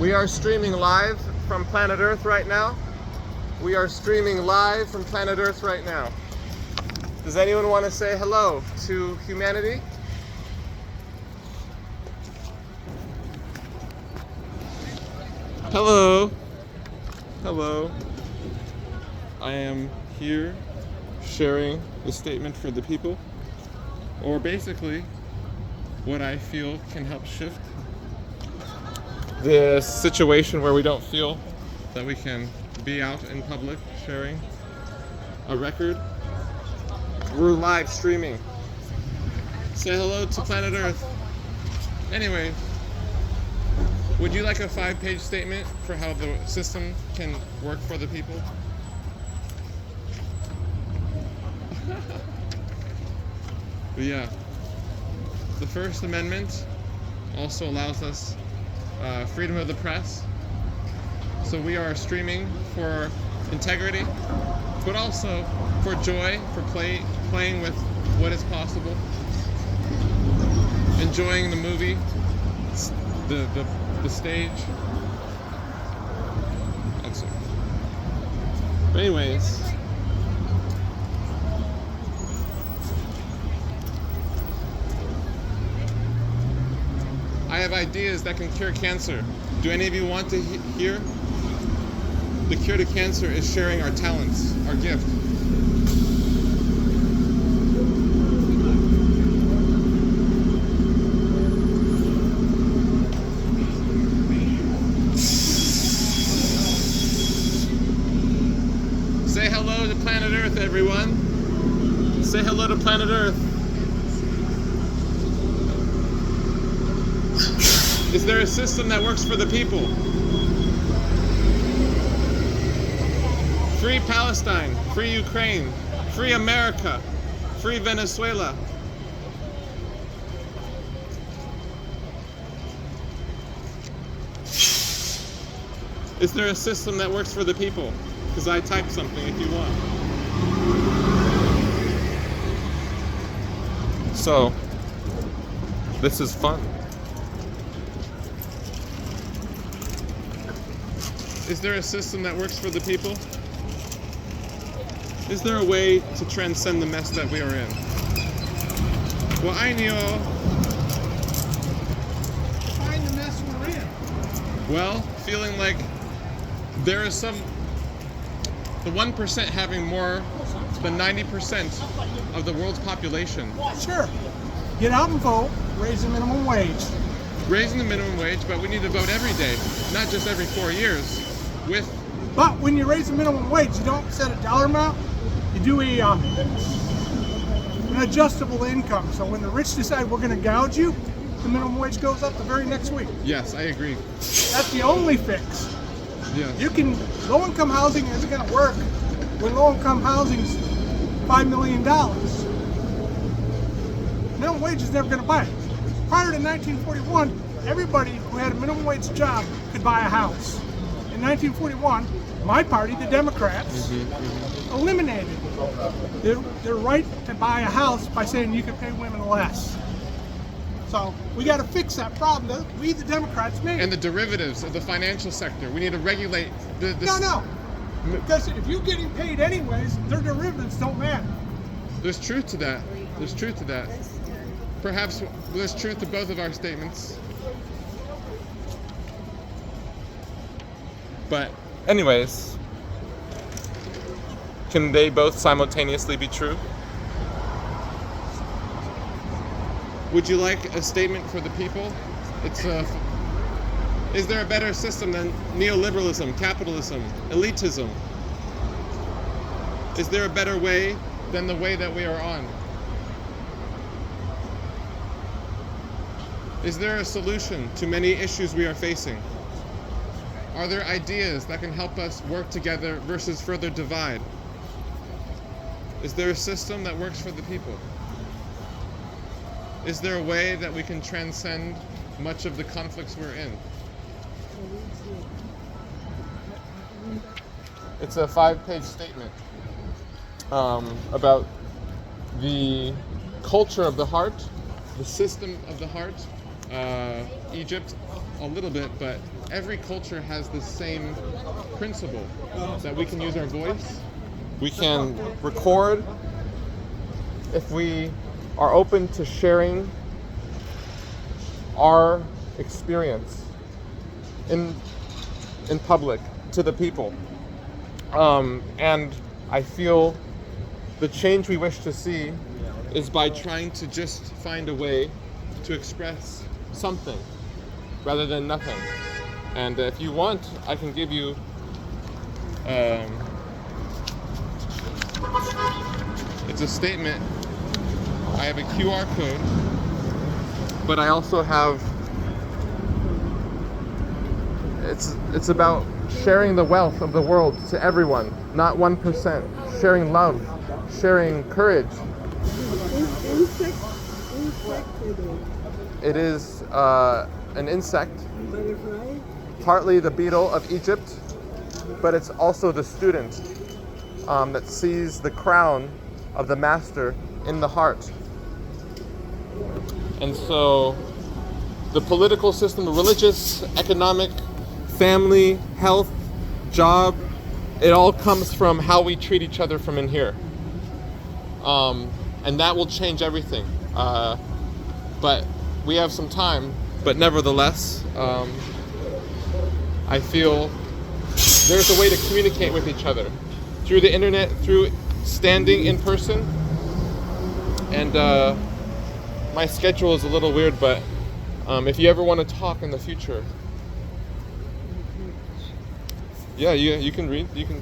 We are streaming live from planet Earth right now. We are streaming live from planet Earth right now. Does anyone want to say hello to humanity? Hello. Hello. I am here sharing the statement for the people, or basically what I feel can help shift the situation where we don't feel that we can be out in public sharing a record. We're live streaming. Say hello to planet Earth. Anyway, would you like a 5-page statement for how the system can work for the people? Yeah. The First Amendment also allows us freedom of the press. So we are streaming for integrity, but also for joy, for playing with what is possible, enjoying the movie, the stage. That's it. But anyways, I have ideas that can cure cancer. Do any of you want to hear? The cure to cancer is sharing our talents, our gift. Say hello to planet Earth, everyone. Say hello to planet Earth. Is there a system that works for the people? Free Palestine, free Ukraine, free America, free Venezuela. Is there a system that works for the people? Because I typed something if you want. So, this is fun. Is there a system that works for the people? Is there a way to transcend the mess that we are in? Well, I know. Find the mess we're in. Well, feeling like there is the 1% having more than 90% of the world's population. Sure. Get out and vote, raise the minimum wage. Raising the minimum wage, but we need to vote every day, not just every 4 years. But when you raise the minimum wage, you don't set a dollar amount. You do an adjustable income. So when the rich decide we're going to gouge you, the minimum wage goes up the very next week. Yes, I agree. That's the only fix. Yes. Low-income housing isn't going to work when low-income housing's $5 million. Minimum wage is never going to buy it. Prior to 1941, everybody who had a minimum wage job could buy a house. In 1941, my party, the Democrats, eliminated their right to buy a house by saying you could pay women less. So we got to fix that problem that we, the Democrats, made. And the derivatives of the financial sector. We need to regulate the No. Because if you're getting paid anyways, their derivatives don't matter. There's truth to that. There's truth to that. Perhaps there's truth to both of our statements. But anyways, can they both simultaneously be true? Would you like a statement for the people? Is there a better system than neoliberalism, capitalism, elitism? Is there a better way than the way that we are on? Is there a solution to many issues we are facing? Are there ideas that can help us work together versus further divide? Is there a system that works for the people? Is there a way that we can transcend much of the conflicts we're in? It's a 5-page statement about the culture of the heart, the system of the heart, Egypt a little bit, but every culture has the same principle that we can use our voice, we can record. If we are open to sharing our experience in public to the people, and I feel the change we wish to see is by trying to just find a way to express something rather than nothing. And if you want, I can give you it's a statement. I have a QR code, but I also have it's about sharing the wealth of the world to everyone, not 1%. Sharing love, sharing courage. It is an insect, partly the beetle of Egypt, but it's also the student that sees the crown of the master in the heart. And so the political system, the religious, economic, family, health, job, it all comes from how we treat each other from in here. And that will change everything. But we have some time, but nevertheless, I feel there's a way to communicate with each other through the internet, through standing in person. And my schedule is a little weird, but if you ever want to talk in the future, yeah, you can read. You can.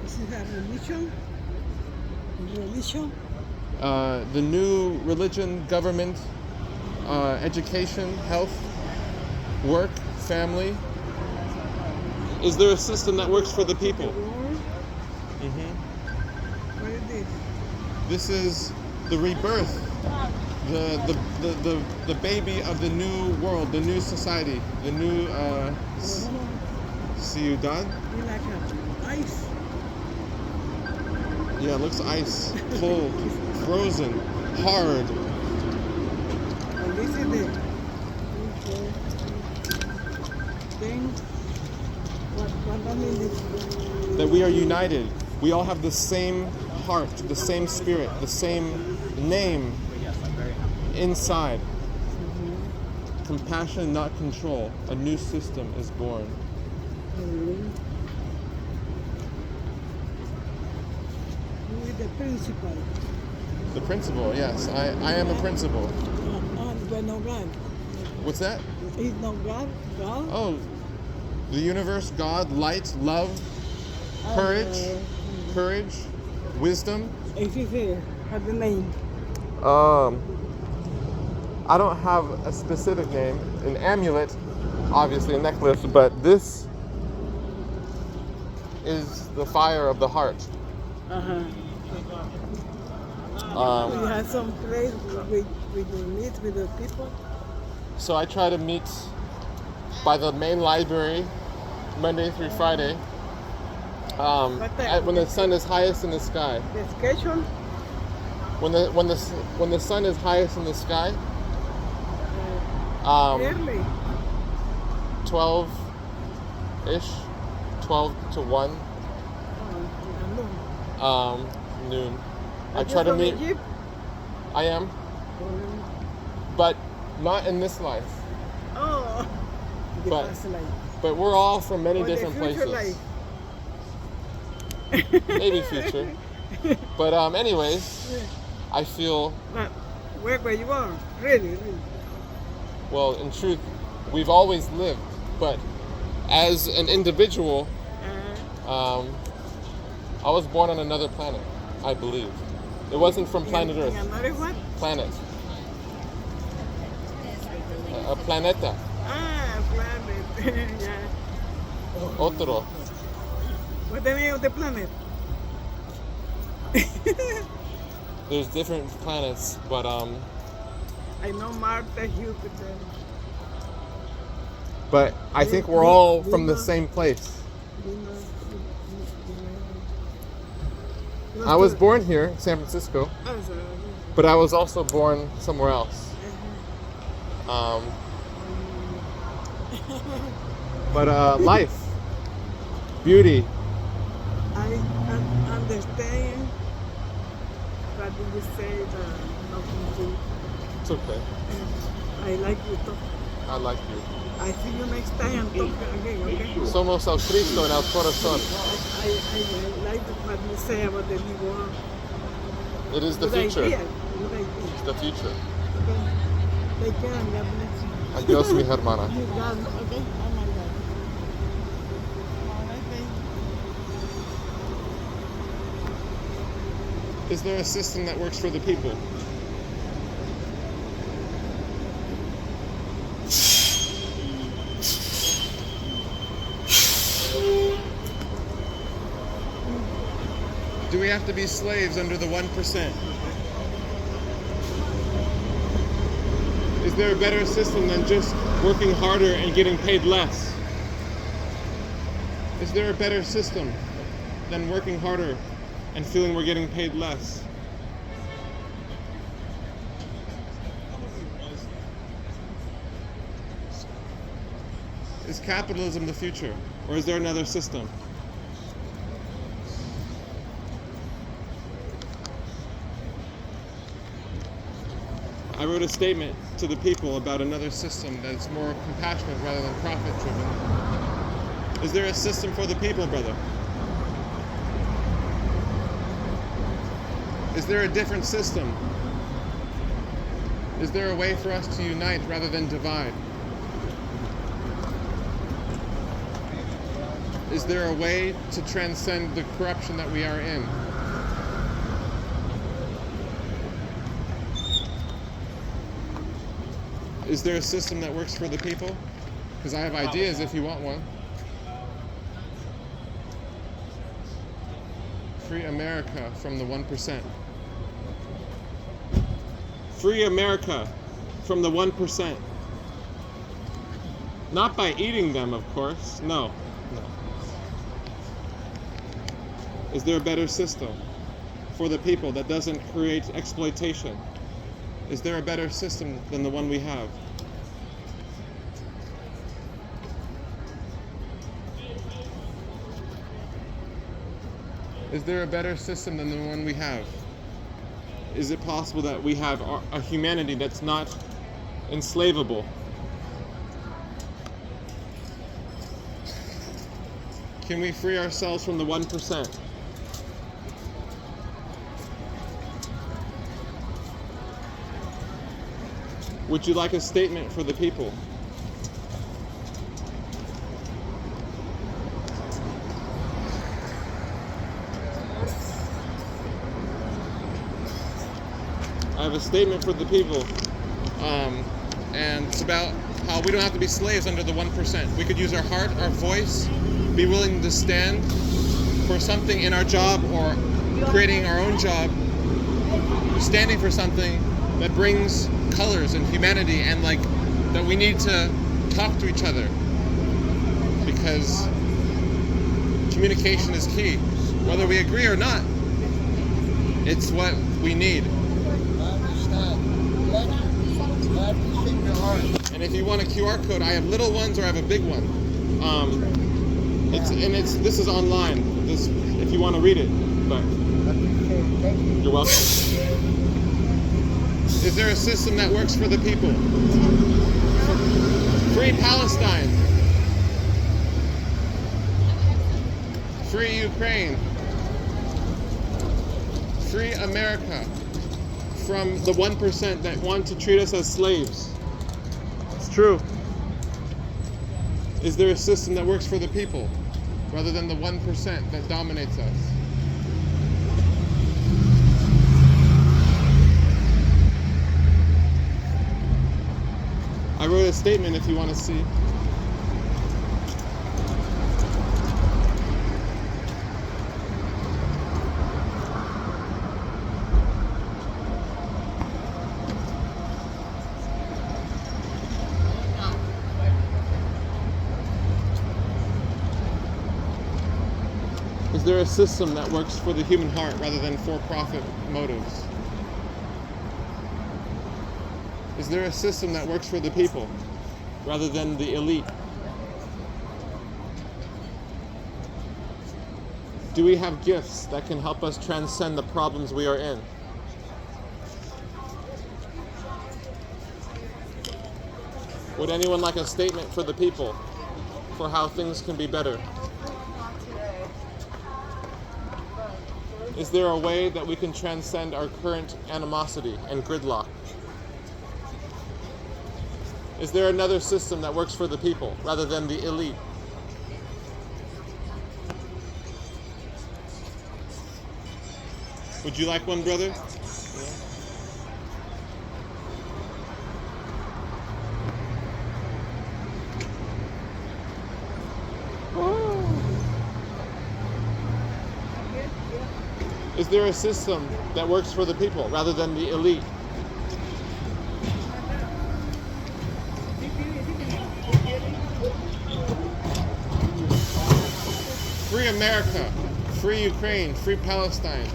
Is it a religion? Religion? The new religion, government, education, health, work, family. Is there a system that works for the people? Mm-hmm. What is this? This is the rebirth, the baby of the new world, the new society, the new ciudad. You like ice? Yeah, it looks ice, cold, frozen, hard. And this is the thing. What I mean is That we are united. We all have the same heart, the same spirit, the same name inside. Compassion, not control. A new system is born. with the principal. The principal, yes. I am a principal. But no God. What's that? Is no God? God? Oh, the universe, God, light, love, courage, wisdom. Is it here? Have the name? I don't have a specific name. An amulet, obviously a necklace, but this is the fire of the heart. You have some place with you meet with the people? So I try to meet by the main library Monday through Friday when the sun is highest in the sky. The schedule? When the sun is highest in the sky, Early. 12-ish, 12 to 1, noon. I try to meet. Egypt? I am, but not in this life. Oh. But- That's like, But we're all from many or the different future places. life. Maybe future. But anyways, I feel, But where you are? Really? well, in truth, we've always lived, but as an individual, I was born on another planet, I believe. It wasn't from planet Earth. Another what? Planet. A planeta. Ah, planet. Yeah. Otro. What's the name of the planet? There's different planets, but I know Mars, Jupiter. but I think we're all from the same place. I was born here, San Francisco. Oh, so, But I was also born somewhere else. But life, beauty. I understand, but you say nothing to. It's okay. I like you talk. I like you. I see you next time talk again, okay? Somos el Cristo en el corazón. I like what you say about the new world. It is the Good future. idea. Good idea. It's the future. Okay. Take care and God bless you. Adios, mi hermana. You got it, okay? Oh my God. All right, babe. Is there a system that works for the people? Do we have to be slaves under the 1%? Is there a better system than just working harder and getting paid less? Is there a better system than working harder and feeling we're getting paid less? Is capitalism the future, or is there another system? I wrote a statement to the people about another system that's more compassionate rather than profit-driven. Is there a system for the people, brother? Is there a different system? Is there a way for us to unite rather than divide? Is there a way to transcend the corruption that we are in? Is there a system that works for the people? Because I have ideas if you want one. Free America from the 1%. Free America from the 1%. Not by eating them, of course. No. Is there a better system for the people that doesn't create exploitation? Is there a better system than the one we have? Is there a better system than the one we have? Is it possible that we have a humanity that's not enslavable? Can we free ourselves from the 1%? Would you like a statement for the people? I have a statement for the people, and it's about how we don't have to be slaves under the 1%. We could use our heart, our voice, be willing to stand for something in our job or creating our own job, standing for something that brings colors and humanity, and like that we need to talk to each other because communication is key. Whether we agree or not, it's what we need. And if you want a QR code, I have little ones or I have a big one. This is online. If you want to read it, but you're welcome. Is there a system that works for the people? Free Palestine. Free Ukraine. Free America from the 1% that want to treat us as slaves. It's true. Is there a system that works for the people rather than the 1% that dominates us? I wrote a statement if you want to see. Is there a system that works for the human heart rather than for-profit motives? Is there a system that works for the people rather than the elite? Do we have gifts that can help us transcend the problems we are in? Would anyone like a statement for the people for how things can be better? Is there a way that we can transcend our current animosity and gridlock? Is there another system that works for the people rather than the elite? Would you like one, brother? Is there a system that works for the people rather than the elite? Free America, free Ukraine, free Palestine.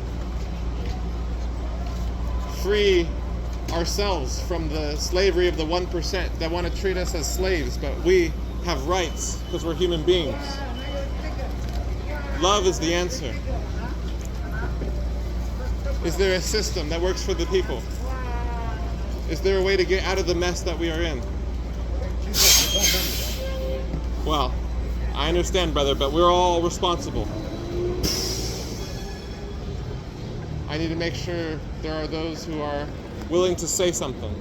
Free ourselves from the slavery of the 1% that want to treat us as slaves, but we have rights because we're human beings. Love is the answer. Is there a system that works for the people? Is there a way to get out of the mess that we are in? Well, I understand, brother, but we're all responsible. I need to make sure there are those who are willing to say something.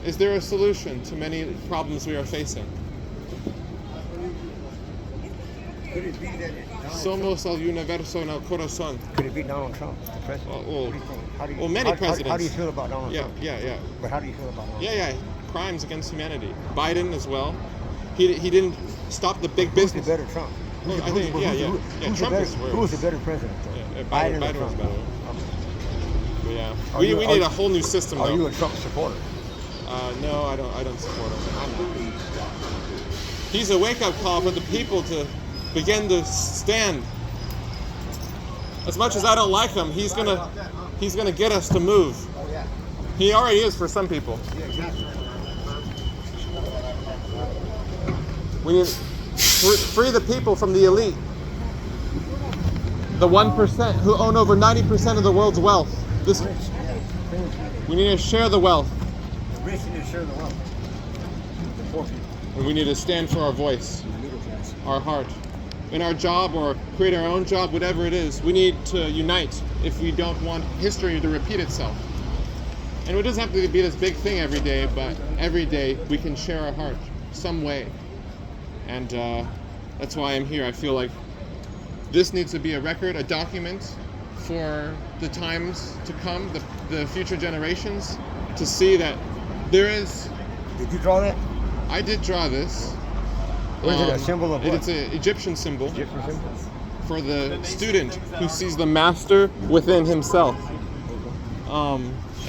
Is there a solution to many problems we are facing? Could it be that Somos el universo en el corazón. Could it be Donald Trump, the president? Well, What do you think? How do you, well, many presidents. How do you feel about Donald Yeah, Trump? yeah. But how do you feel about Donald Yeah, yeah. Crimes against humanity. Biden as well. He didn't stop the big Who's the business. better Trump? Well, I think, yeah. Who's Trump the is worse. Who's the better president? Though? Yeah, Biden or Biden was Trump? better. But yeah. Are We you- need are- a whole new system Are though. you a Trump supporter? No, I don't support him. He's a wake-up call for the people to begin to stand. As much as I don't like him, he's gonna get us to move. Oh yeah. He already is for some people. Yeah, exactly. We need free the people from the elite. The 1% who own over 90% of the world's wealth. We need to share the wealth. The rich need to share the wealth. The poor people. And we need to stand for our voice, The middle class. our heart. In our job or create our own job, whatever it is, we need to unite if we don't want history to repeat itself. And it doesn't have to be this big thing every day, but every day we can share our heart some way. And that's why I'm here. I feel like this needs to be a record, a document for the times to come, the future generations, to see that there is. Did you draw that? I did draw this. What is it, a symbol of what? It's an Egyptian symbol Egyptian symbol? for the student who sees the master within himself.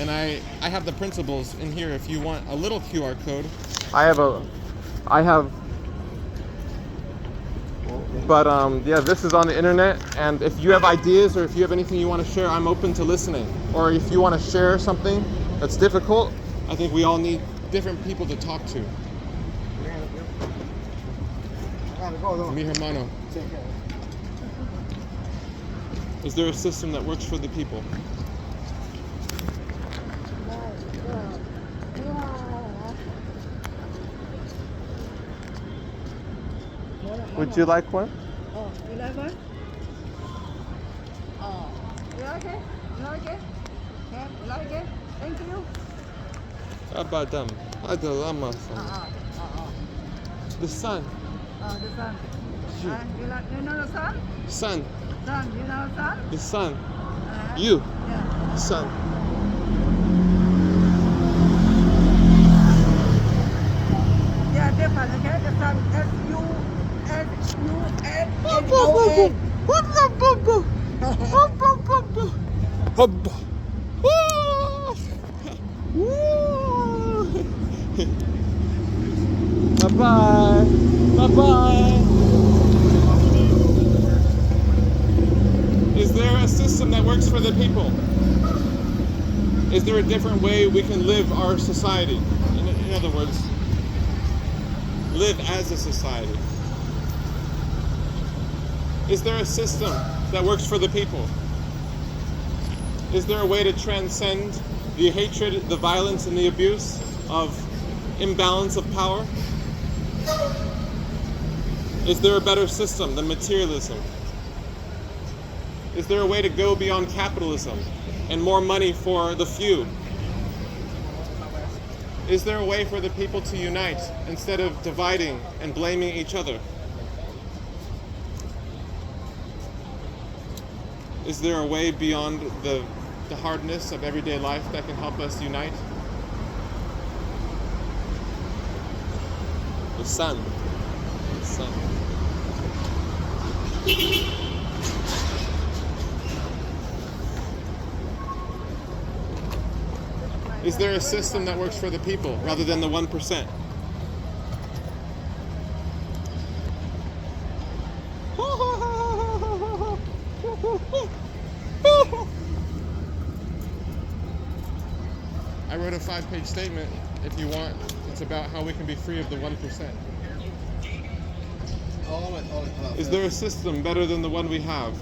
And I have the principles in here if you want a little QR code. But yeah, this is on the internet, and if you have ideas or if you have anything you want to share, I'm open to listening. Or if you want to share something that's difficult, I think we all need different people to talk to. Mi hermano. Is there a system that works for the people? Would you like one? Oh, you like one? Oh, you like it? You like it? Yeah, you like it? Thank you. Abadam. Adalama. The sun. Oh, the sun. You know the sun? Sun. Sun, you know the sun? The sun. Uh-huh. You. Yeah. Sun. Yeah, different, okay? The sun, S-U-N-O-N. Bye-bye. Bye-bye. Is there a system that works for the people? Is there a different way we can live our society? In other words, live as a society. Is there a system that works for the people? Is there a way to transcend the hatred, the violence, and the abuse of imbalance of power? Is there a better system than materialism? Is there a way to go beyond capitalism and more money for the few? Is there a way for the people to unite instead of dividing and blaming each other? Is there a way beyond the hardness of everyday life that can help us unite? The sun. The sun. Is there a system that works for the people rather than the 1%? I wrote a 5-page statement, if you want. It's about how we can be free of the 1%. Is there a system better than the one we have?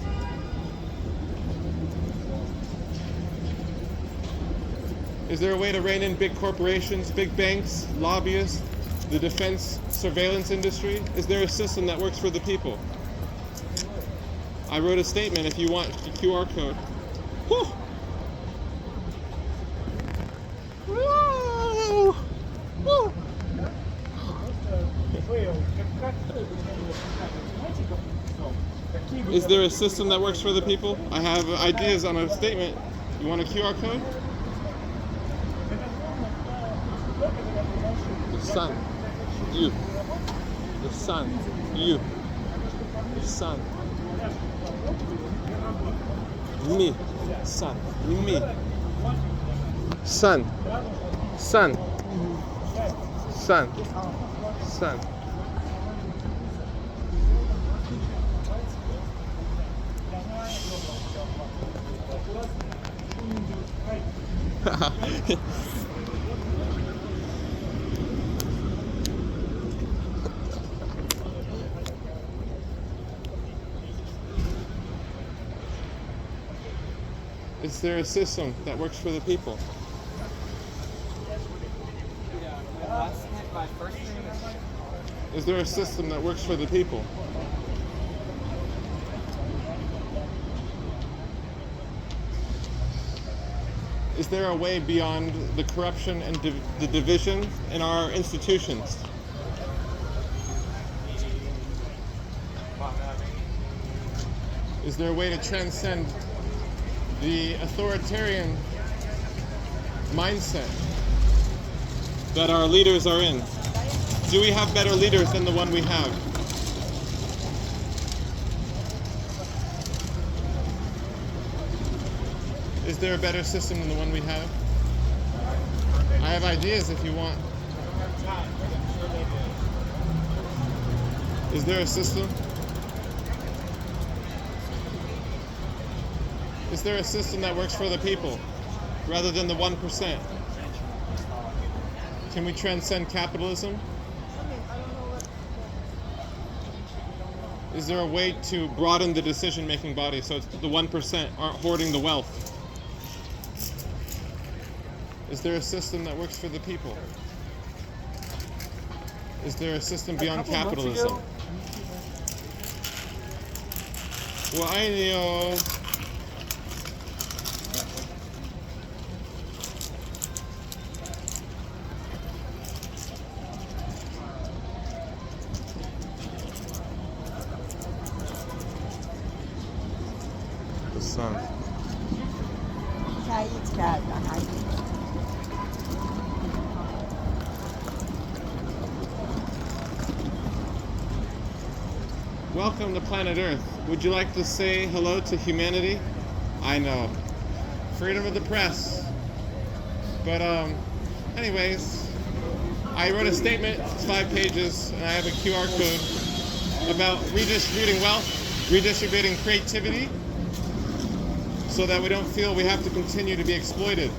Is there a way to rein in big corporations, big banks, lobbyists, the defense surveillance industry? Is there a system that works for the people? I wrote a statement, if you want the QR code. Whew. Woo. Woo. Is there a system that works for the people? I have ideas on a statement. You want a QR code? The sun, you. The sun, you. The sun. Me, sun, me. Sun, sun, sun, sun. Is there a system that works for the people? Is there a system that works for the people? Is there a way beyond the corruption and the division in our institutions? Is there a way to transcend the authoritarian mindset that our leaders are in? Do we have better leaders than the one we have? Is there a better system than the one we have? I have ideas if you want. Is there a system? Is there a system that works for the people rather than the 1%? Can we transcend capitalism? Is there a way to broaden the decision-making body so it's the 1% aren't hoarding the wealth? Is there a system that works for the people? Is there a system beyond capitalism? Well, I know. The sun. Welcome to planet Earth. Would you like to say hello to humanity? I know. Freedom of the press. But anyways, I wrote a statement, it's 5 pages, and I have a QR code about redistributing wealth, redistributing creativity, so that we don't feel we have to continue to be exploited.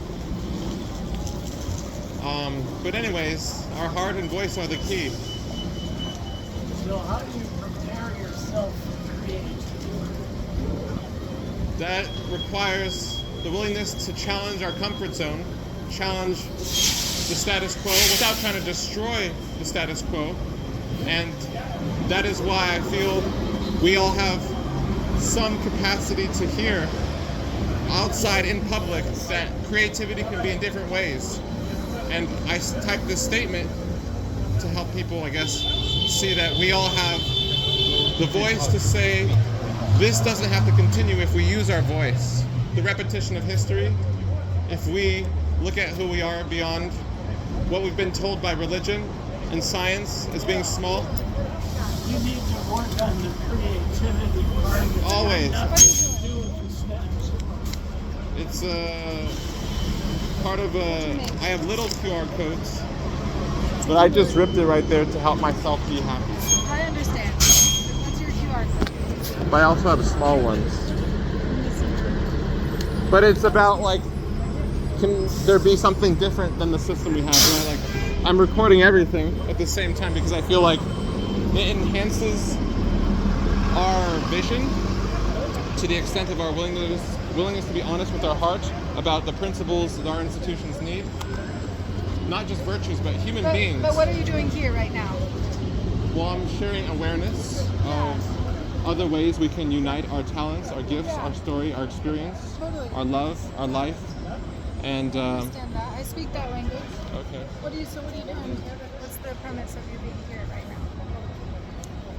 But anyways, our heart and voice are the key. So how do you prepare yourself to create? That requires the willingness to challenge our comfort zone, challenge the status quo without trying to destroy the status quo. And that is why I feel we all have some capacity to hear outside in public that creativity can be in different ways. And I typed this statement to help people, I guess, see that we all have the voice to say this doesn't have to continue if we use our voice. The repetition of history, if we look at who we are beyond what we've been told by religion and science as being small. You need to work on the creativity part of it. Always. Nothing to do with the steps. It's part of I have little QR codes, but I just ripped it right there to help myself be happy. I understand. What's your QR code? But I also have small ones. But it's about like, can there be something different than the system we have? Right? Like, I'm recording everything at the same time because I feel like it enhances our vision to the extent of our willingness to be honest with our heart about the principles that our institutions need. Not just virtues, but human beings. But what are you doing here right now? Well, I'm sharing awareness of other ways we can unite our talents, our gifts, our story, our experience, Totally. our love, our life, and I understand that. I speak that language. okay. What are you doing? What's the premise of you being here right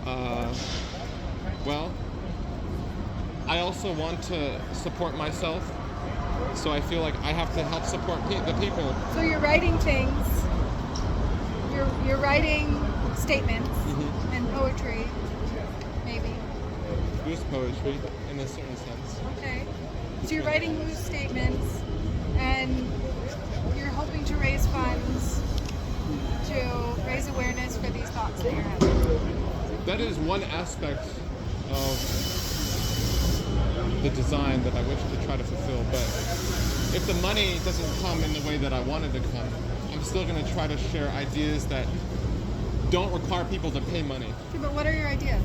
now? Well, I also want to support myself, so I feel like I have to help support the people. So you're writing things. You're writing statements and poetry, maybe. Loose poetry, in a certain sense. Okay. So you're writing loose statements, and you're hoping to raise funds to raise awareness for these thoughts that you're having. That is one aspect of the design that I wish to try to fulfill, but if the money doesn't come in the way that I wanted to come, I'm still going to try to share ideas that don't require people to pay money. Okay, but what are your ideas?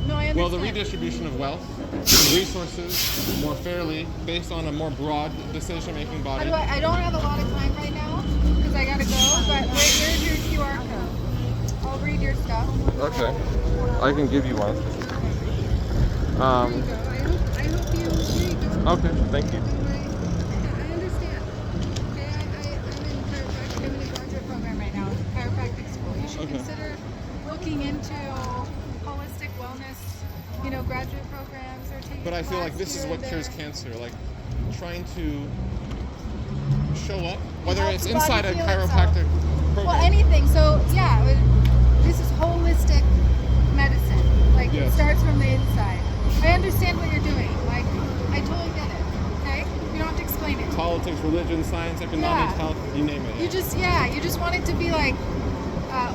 No, I understand. Well, the redistribution of wealth and resources more fairly based on a more broad decision-making body. I don't have a lot of time right now because I gotta go, but where's your QR code? I'll read your stuff. Okay, I can give you one. There you go. I hope you, here you go. Okay, thank you. I understand. Okay, I'm in chiropractic. I'm in a graduate program right now, chiropractic school. You should Okay. consider looking into holistic wellness, graduate programs or taking But I feel a like class this is here what or cures there. cancer, like trying to show up, whether Help it's the body inside a heal chiropractic program. Well, anything. So yeah, this is holistic medicine. Like it Yes. starts from the inside. I understand what you're doing. Like I totally get it. Okay, you don't have to explain it. Politics, religion, science, economics, Yeah. health, you name it. You just want it to be like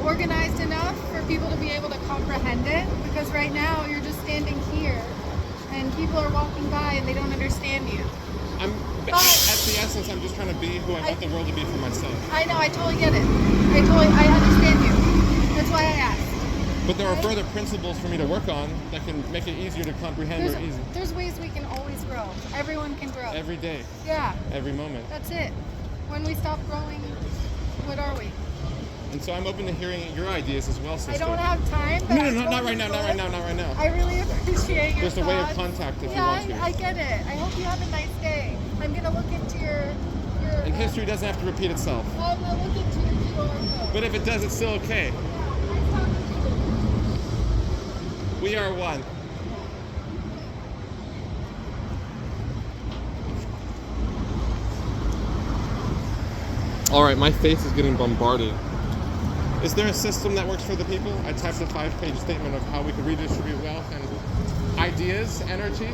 organized enough for people to be able to comprehend it. Because right now you're just standing here, and people are walking by and they don't understand you. At the essence, I'm just trying to be who I want the world to be for myself. I know. I totally get it. I understand you. That's why I asked. But there are further principles for me to work on that can make it easier to comprehend or easy. There's ways we can always grow. Everyone can grow. Every day, Yeah, every moment. that's it. When we stop growing, what are we? And so I'm open to hearing your ideas as well, sister. I don't have time. But No, I not totally right now, not would. right now, not right now. I really appreciate your Just a way of thoughts. contact if you Yeah, want to. I get it. I hope you have a nice day. I'm gonna look into your. And history doesn't have to repeat itself. I'm gonna look into your QR code. But if it does, it's still okay. Yeah, nice talking to you. We are one. All right, my face is getting bombarded. Is there a system that works for the people? I typed a 5-page statement of how we could redistribute wealth and ideas, energy,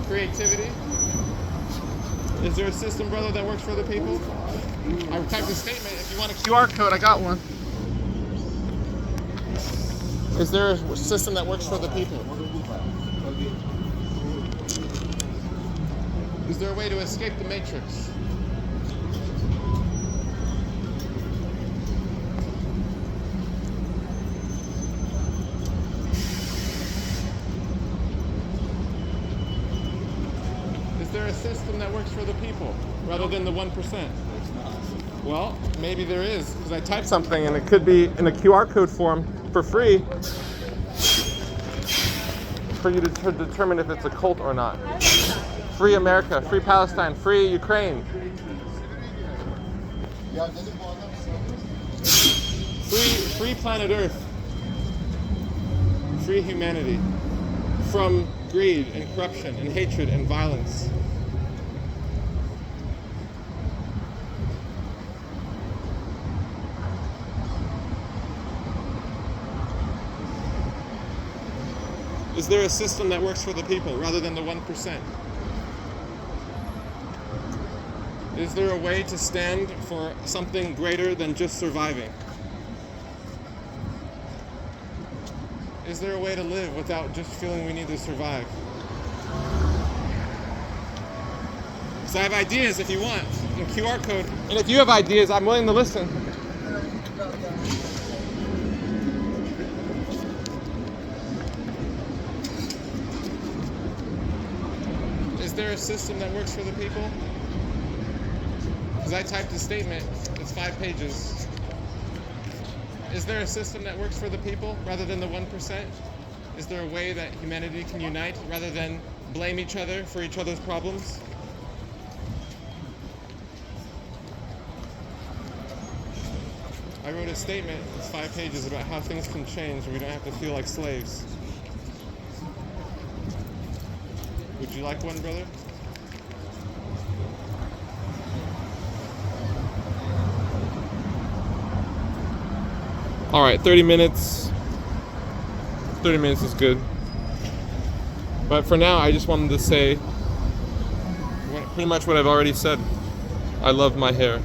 creativity. Is there a system, brother, that works for the people? I typed a statement. If you want a QR code, I got one. Is there a system that works for the people? Is there a way to escape the matrix? there a system that works for the people rather than the 1%? Well, maybe there is, because I typed something and it could be in a QR code form for free for you to determine if it's a cult or not. Free America, free Palestine, free Ukraine. Free planet Earth. Free humanity from greed and corruption and hatred and violence. Is there a system that works for the people rather than the 1%? Is there a way to stand for something greater than just surviving? Is there a way to live without just feeling we need to survive? So I have ideas if you want, in QR code. And if you have ideas, I'm willing to listen. Is there a system that works for the people? Because I typed a statement, it's 5 pages. Is there a system that works for the people rather than the 1%? Is there a way that humanity can unite rather than blame each other for each other's problems? I wrote a statement, it's 5 pages, about how things can change and we don't have to feel like slaves. Would you like one, brother? All right, 30 minutes. 30 minutes is good. But for now, I just wanted to say pretty much what I've already said. I love my hair.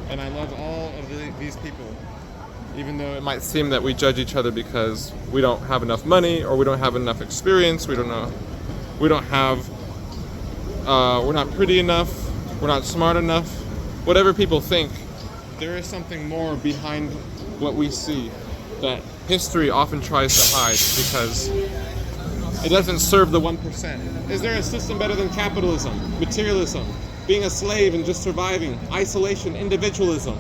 And I love all of these people. Even though it might seem that we judge each other because we don't have enough money or we don't have enough experience, we're not pretty enough, we're not smart enough, whatever people think, there is something more behind what we see that history often tries to hide because it doesn't serve the 1%. Is there a system better than capitalism, materialism, being a slave and just surviving, isolation, individualism?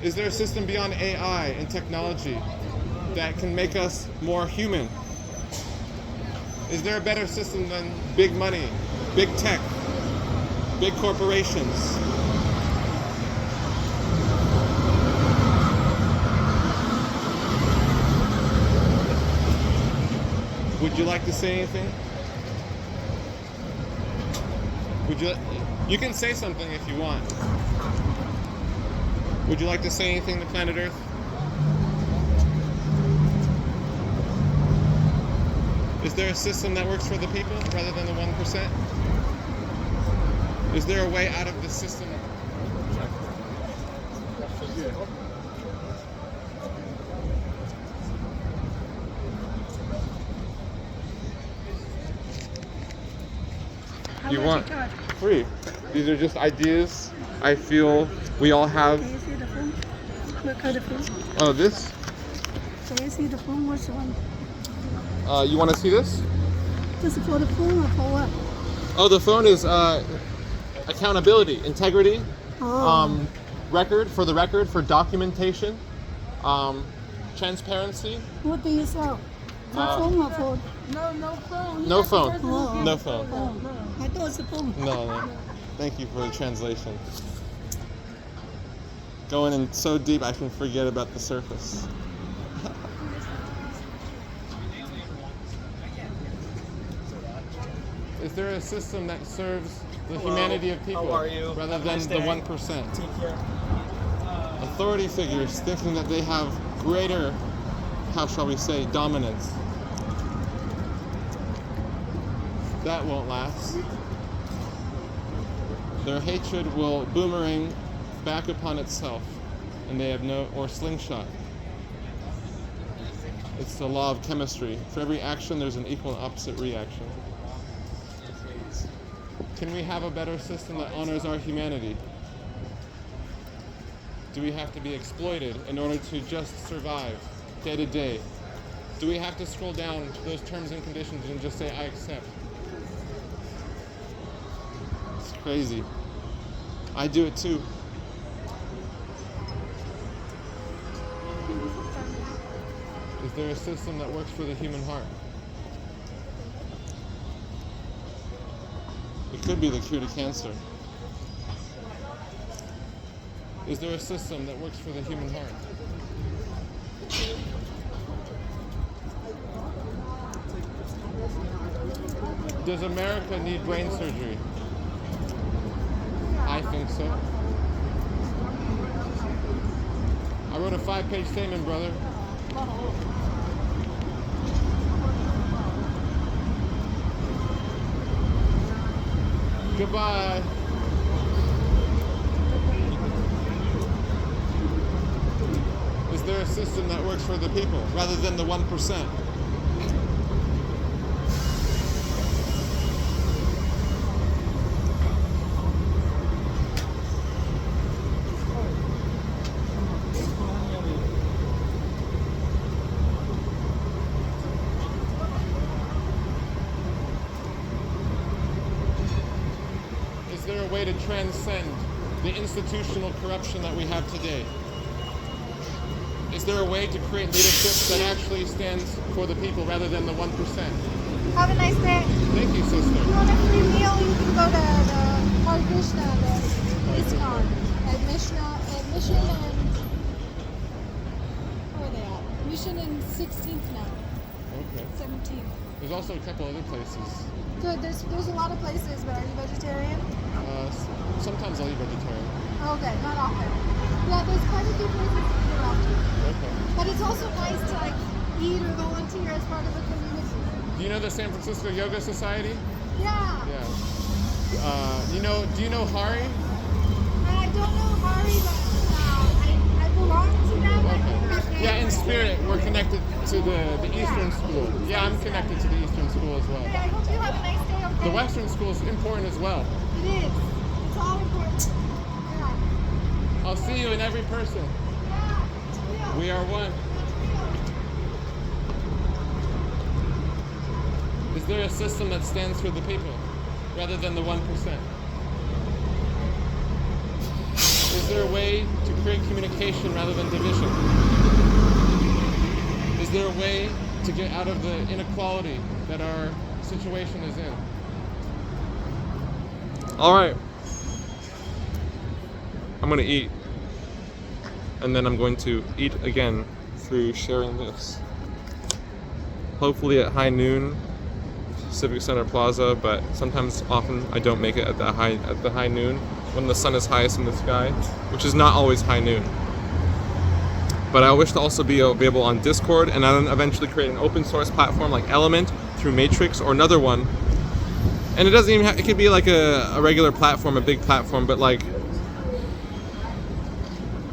Is there a system beyond AI and technology that can make us more human? Is there a better system than big money, big tech, big corporations? Would you like to say anything? You can say something if you want. Would you like to say anything to Planet Earth? Is there a system that works for the people rather than the 1%? Is there a way out of the system? You want free. These are just ideas I feel we all have. Can you see the phone? What kind of phone? Oh, this? Can you see the phone? Which one? You want to see this? Just for the phone or for what? Oh, the phone is accountability, integrity, Oh. record, for documentation, transparency. What do you sell? Phone or phone? No phone. No phone. Oh. No phone. Oh. I thought it's a phone. No. Thank you for the translation. Going in so deep I can forget about the surface. Is there a system that serves the humanity of people rather than the 1%? Take care. Authority figures thinking that they have greater, how shall we say, dominance. That won't last. Their hatred will boomerang back upon itself, and they have or slingshot. It's the law of chemistry. For every action, there's an equal and opposite reaction. Can we have a better system that honors our humanity? Do we have to be exploited in order to just survive day to day? Do we have to scroll down to those terms and conditions and just say, I accept? It's crazy. I do it too. Is there a system that works for the human heart? It could be the cure to cancer. Is there a system that works for the human heart? Does America need brain surgery? I think so. I wrote a 5-page statement, brother. Goodbye. Is there a system that works for the people rather than the 1%? Is there a way to transcend the institutional corruption that we have today? Is there a way to create leadership that actually stands for the people rather than the 1%? Have a nice day. Thank you, If sister. you want a free meal, you can go to the Hare Krishna, the ISKCON, at Mission and where are they at? Mission and 16th now, Okay. 17th. There's also a couple other places. Good. There's a lot of places, but are you vegetarian? Sometimes I'll eat vegetarian. Okay, not often. Yeah, there's quite a few places to go out to. Okay. But it's also nice to like eat or volunteer as part of a community. Do you know the San Francisco Yoga Society? Yeah. Yeah. Do you know Hari? I don't know Hari, but I belong to them. Okay. Yeah, in spirit, we're connected to the Eastern School. Yeah, I'm connected to the Eastern School as well. Hey, I hope you have a nice day, okay? The Western School is important as well. It is. It's all important. Yeah. I'll see you in every person. Yeah. It's real. We are one. Is there a system that stands for the people rather than the 1%? Is there a way to create communication rather than division? Is there a way to get out of the inequality that our situation is in? All right. I'm going to eat. And then I'm going to eat again through sharing this. Hopefully at high noon, Civic Center Plaza, but often I don't make it at the high noon when the sun is highest in the sky, which is not always high noon. But I wish to also be available on Discord and then eventually create an open source platform like Element through Matrix or another one. And it doesn't even have, it could be like a regular platform, a big platform, but like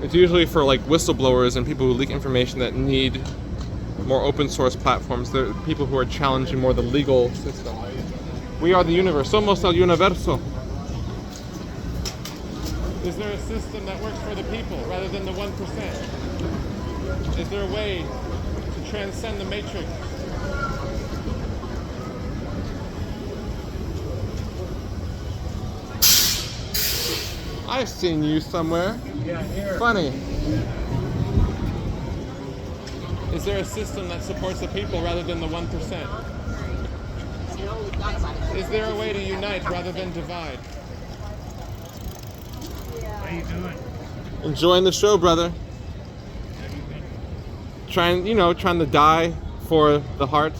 it's usually for like whistleblowers and people who leak information that need more open source platforms. They're people who are challenging more the legal system. We are the universe. Somos el universo. Is there a system that works for the people rather than the 1%? Is there a way to transcend the matrix? I've seen you somewhere. Yeah, here. Funny. Is there a system that supports the people rather than the 1%? Is there a way to unite rather than divide? How you doing? Enjoying the show, brother. Trying to die for the heart.